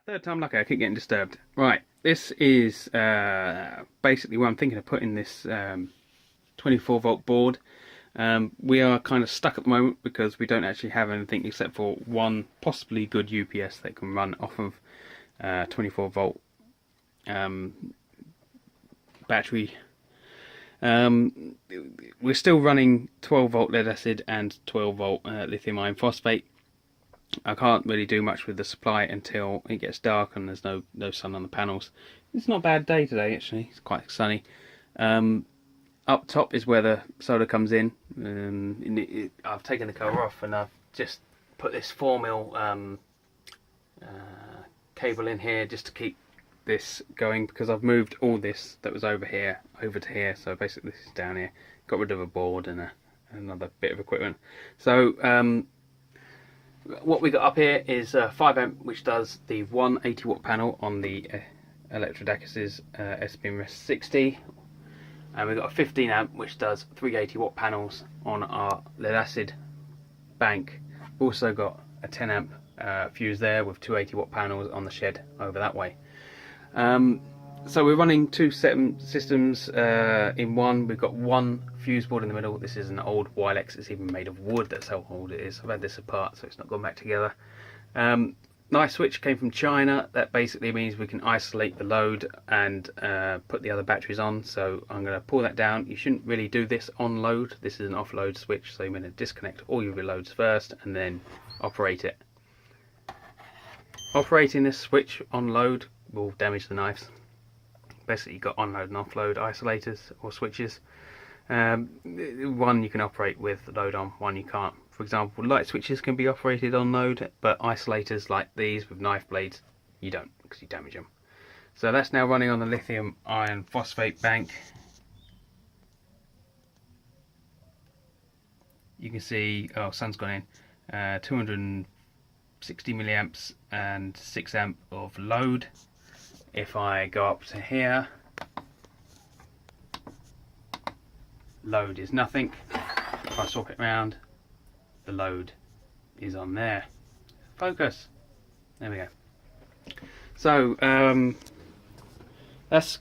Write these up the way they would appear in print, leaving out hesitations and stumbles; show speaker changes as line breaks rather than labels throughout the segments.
Third time lucky, I keep getting disturbed. Right, this is basically where I'm thinking of putting this 24 volt board. We are kind of stuck at the moment because we don't actually have anything except for one possibly good UPS that can run off of 24 volt battery. We're still running 12 volt lead acid and 12 volt lithium iron phosphate. I can't really do much with the supply until it gets dark and there's no sun on the panels. It's not a bad day today actually, it's quite sunny. Up top is where the solar comes in. I've taken the cover off and I've just put this 4mm cable in here just to keep this going, because I've moved all this that was over here over to here. So basically this is down here. Got rid of a board and another bit of equipment. So what we got up here is 5 amp, which does the 180 watt panel on the Electrodacus's S-Beam S60, and we've got a 15 amp which does 380 watt panels on our lead acid bank. Also got a 10 amp fuse there with 280 watt panels on the shed over that way. So we're running two systems in one. We've got one fuse board in the middle. This is an old Wilex. It's even made of wood. That's how old it is. I've had this apart, so it's not gone back together. Nice switch came from China. That basically means we can isolate the load and put the other batteries on. So I'm going to pull that down. You shouldn't really do this on load. This is an offload switch, so you're going to disconnect all your loads first and then operate it. Operating this switch on load will damage the knives. Basically you've got on-load and off-load isolators or switches. One you can operate with load on, one you can't. For example, light switches can be operated on load, but isolators like these with knife blades, you don't, because you damage them. So that's now running on the lithium iron phosphate bank. You can see, oh, sun's gone in, 260 milliamps and 6 amp of load. If I go up to here, load is nothing. If I swap it round, the load is on there. Focus. There we go. So that's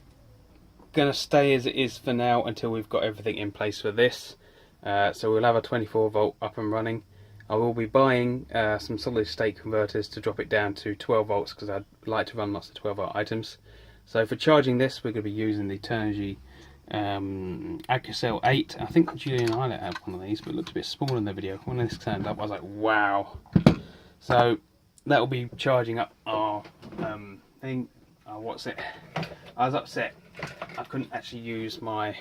going to stay as it is for now until we've got everything in place for this. So we'll have a 24 volt up and running. I will be buying some solid state converters to drop it down to 12 volts because I'd like to run lots of 12 volt items. So for charging this, we're going to be using the Turnigy AccuCell 8. I think Julian Eilert had one of these, but it looked a bit small in the video. When this turned up, I was like, wow. So that will be charging up our thing. What's it? I was upset I couldn't actually use my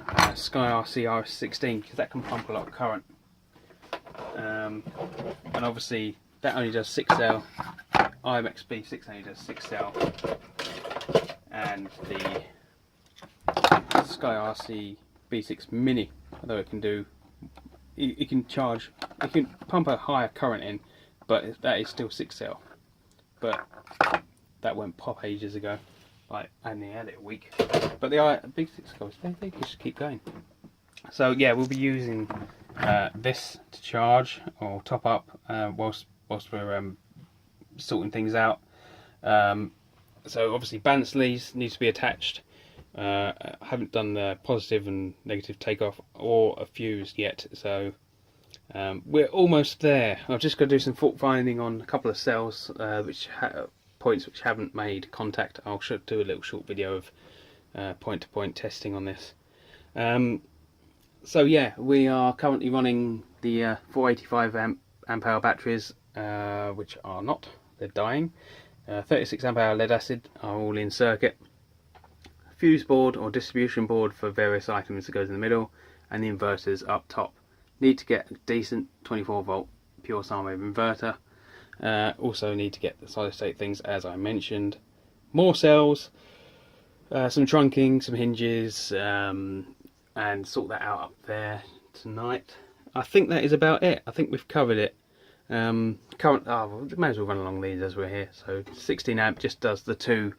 SkyRC RS16 because that can pump a lot of current. And obviously that only does 6L, IMXB6 only does 6L, and the SkyRC B6 Mini, although it can do, it can charge, it can pump a higher current in, but that is still 6L. But that went pop ages ago, like I only had it a week. But the B6 guys, they just keep going. So yeah, we'll be using this to charge or top up whilst we're sorting things out. So obviously balance leads need to be attached. I haven't done the positive and negative takeoff or a fuse yet, so we're almost there. I've just got to do some fault finding on a couple of cells points which haven't made contact. I'll do a little short video of point-to-point testing on this. So yeah, we are currently running the 485 amp hour batteries, which are not, they're dying. 36 amp hour lead acid are all in circuit. Fuse board or distribution board for various items that goes in the middle, and the inverters up top. Need to get a decent 24 volt pure sine wave inverter. Also need to get the solid state things as I mentioned. More cells, some trunking, some hinges, and sort that out up there tonight. I think that is about it. I think we've covered it. We may as well run along these as we're here. So 16 amp just does the two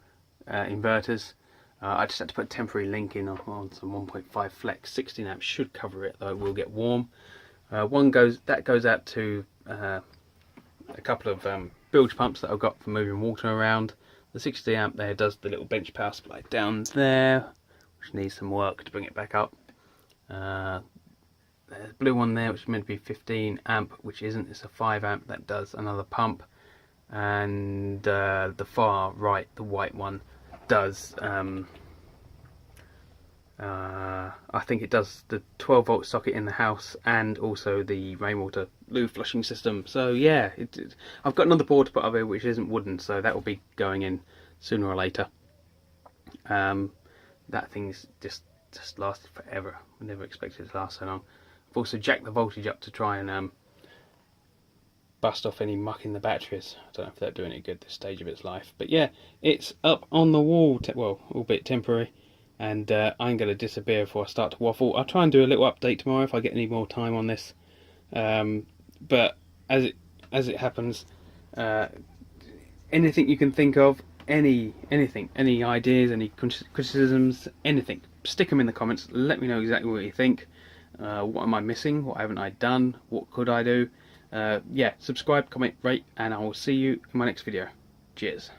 inverters. I just had to put a temporary link in on some 1.5 flex. 16 amp should cover it, though it will get warm. That goes out to a couple of bilge pumps that I've got for moving water around. The 60 amp there does the little bench power supply down there, which needs some work to bring it back up. There's a blue one there which is meant to be 15 amp, which isn't. It's a 5 amp that does another pump. And the far right, the white one, does I think it does the 12 volt socket in the house and also the rainwater loo flushing system. So yeah, I've got another board to put up here which isn't wooden, so that will be going in sooner or later. That thing's just lasted forever. I never expected it to last so long. I've also jacked the voltage up to try and bust off any muck in the batteries. I don't know if they're doing it good at this stage of its life, but yeah, it's up on the wall, well, albeit temporary, and I'm going to disappear before I start to waffle. I'll try and do a little update tomorrow if I get any more time on this, but as it happens, anything you can think of, anything, any ideas, any criticisms, anything, stick them in the comments. Let me know exactly what you think. What am I missing? What haven't I done? What could I do? Yeah, subscribe, comment, rate, and I will see you in my next video. Cheers.